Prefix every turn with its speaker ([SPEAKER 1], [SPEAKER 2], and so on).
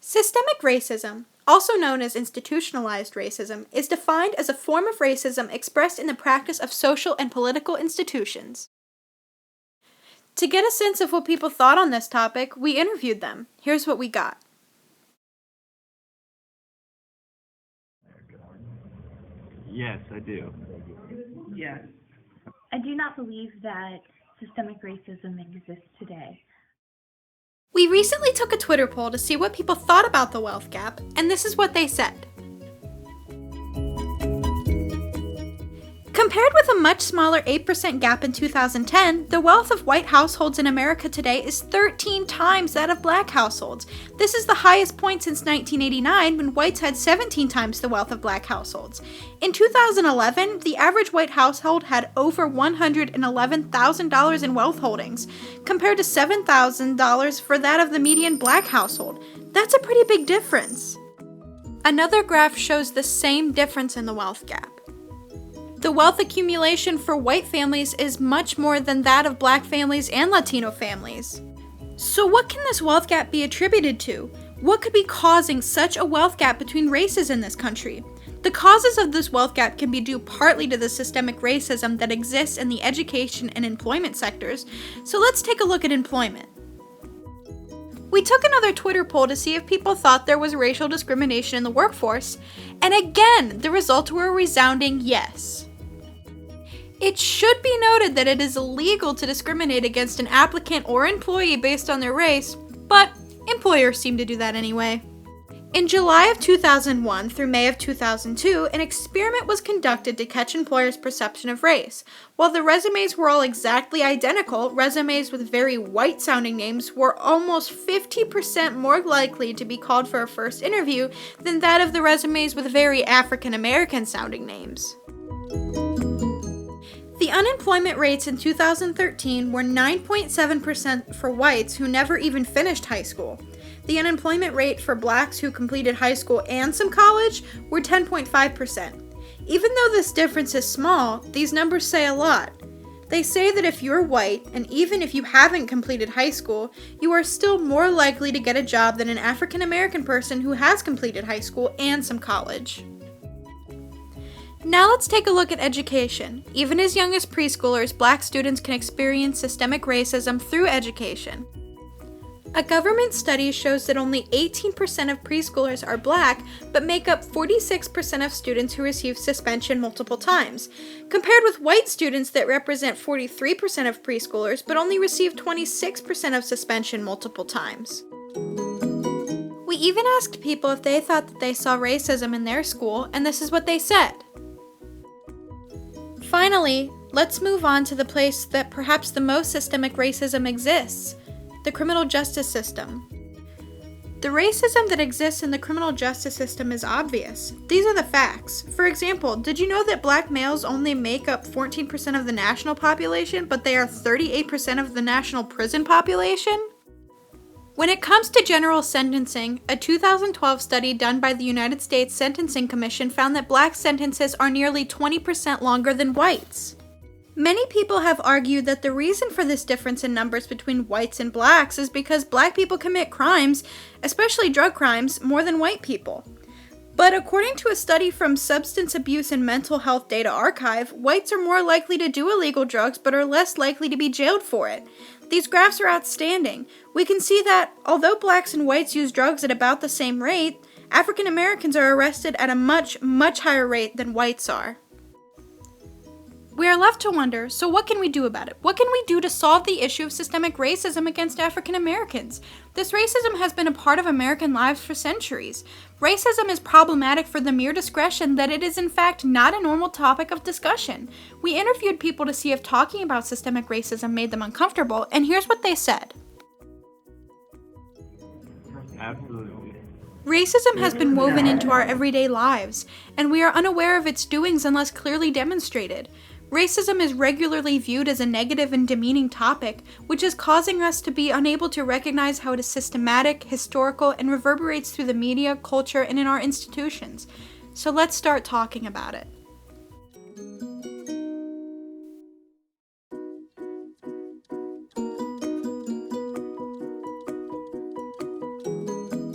[SPEAKER 1] Systemic racism, also known as institutionalized racism, is defined as a form of racism expressed in the practice of social and political institutions. To get a sense of what people thought on this topic, we interviewed them. Here's what we got.
[SPEAKER 2] Yes, I do.
[SPEAKER 3] Yes.
[SPEAKER 4] I do not believe that systemic racism exists today.
[SPEAKER 1] We recently took a Twitter poll to see what people thought about the wealth gap, and this is what they said. Compared with a much smaller 8% gap in 2010, the wealth of white households in America today is 13 times that of black households. This is the highest point since 1989, when whites had 17 times the wealth of black households. In 2011, the average white household had over $111,000 in wealth holdings, compared to $7,000 for that of the median black household. That's a pretty big difference. Another graph shows the same difference in the wealth gap. The wealth accumulation for white families is much more than that of black families and Latino families. So what can this wealth gap be attributed to? What could be causing such a wealth gap between races in this country? The causes of this wealth gap can be due partly to the systemic racism that exists in the education and employment sectors, so let's take a look at employment. We took another Twitter poll to see if people thought there was racial discrimination in the workforce, and again, the results were a resounding yes. It should be noted that it is illegal to discriminate against an applicant or employee based on their race, but employers seem to do that anyway. In July of 2001 through May of 2002, an experiment was conducted to catch employers' perception of race. While the resumes were all exactly identical, resumes with very white-sounding names were almost 50% more likely to be called for a first interview than that of the resumes with very African-American sounding names. The unemployment rates in 2013 were 9.7% for whites who never even finished high school. The unemployment rate for blacks who completed high school and some college were 10.5%. Even though this difference is small, these numbers say a lot. They say that if you're white, and even if you haven't completed high school, you are still more likely to get a job than an African American person who has completed high school and some college. Now let's take a look at education. Even as young as preschoolers, black students can experience systemic racism through education. A government study shows that only 18% of preschoolers are black, but make up 46% of students who receive suspension multiple times, compared with white students that represent 43% of preschoolers, but only receive 26% of suspension multiple times. We even asked people if they thought that they saw racism in their school, and this is what they said. Finally, let's move on to the place that perhaps the most systemic racism exists, the criminal justice system. The racism that exists in the criminal justice system is obvious. These are the facts. For example, did you know that black males only make up 14% of the national population, but they are 38% of the national prison population? When it comes to general sentencing, a 2012 study done by the United States Sentencing Commission found that black sentences are nearly 20% longer than whites. Many people have argued that the reason for this difference in numbers between whites and blacks is because black people commit crimes, especially drug crimes, more than white people. But according to a study from Substance Abuse and Mental Health Data Archive, whites are more likely to do illegal drugs but are less likely to be jailed for it. These graphs are outstanding. We can see that, although blacks and whites use drugs at about the same rate, African Americans are arrested at a much, much higher rate than whites are. We are left to wonder, so what can we do about it? What can we do to solve the issue of systemic racism against African Americans? This racism has been a part of American lives for centuries. Racism is problematic for the mere discretion that it is in fact not a normal topic of discussion. We interviewed people to see if talking about systemic racism made them uncomfortable, and here's what they said.
[SPEAKER 2] Absolutely.
[SPEAKER 1] Racism has been woven into our everyday lives, and we are unaware of its doings unless clearly demonstrated. Racism is regularly viewed as a negative and demeaning topic, which is causing us to be unable to recognize how it is systematic, historical, and reverberates through the media, culture, and in our institutions. So let's start talking about it.